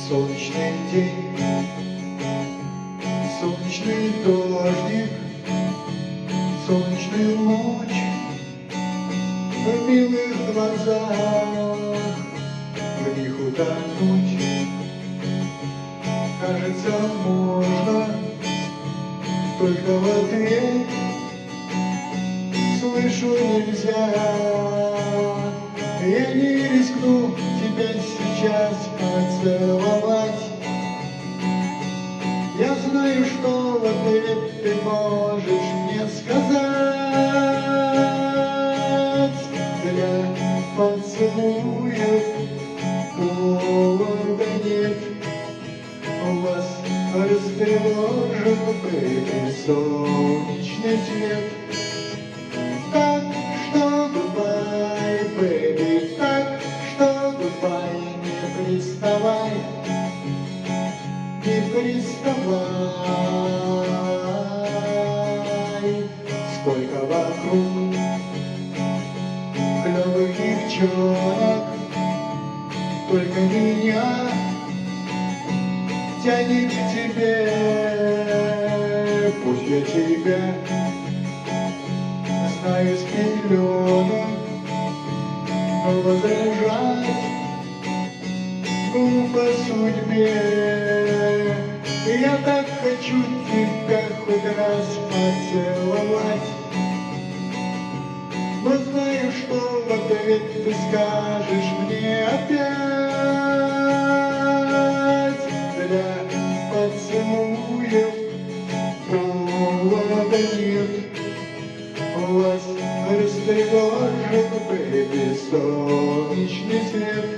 Солнечный день, солнечный дождик, солнечный луч в милых глазах, в них утонуть, кажется, можно только в ответ. Слышу, нельзя, я не рискну тебя сейчас поцеловать. Я знаю, что в ответ ты можешь мне сказать. Для поцелуев повода нет, вас растревожил бы солнечный свет. Так что goodbye, baby, так что goodbye, не приставай, не приставай. Сколько вокруг клёвых девчонок, только меня тянет к тебе. Пусть я тебя знаю с пеленок, но возражать глупо судьбе. Я так хочу тебя хоть раз поцеловать, но знаю, что в ответ ты скажешь мне опять. Для поцелуев повода нет, вас растревожил, бэби, солнечный свет.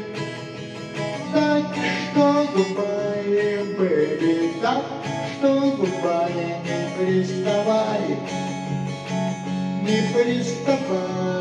Так что goodbye, бэби, так что goodbye, не приставай, не приставай.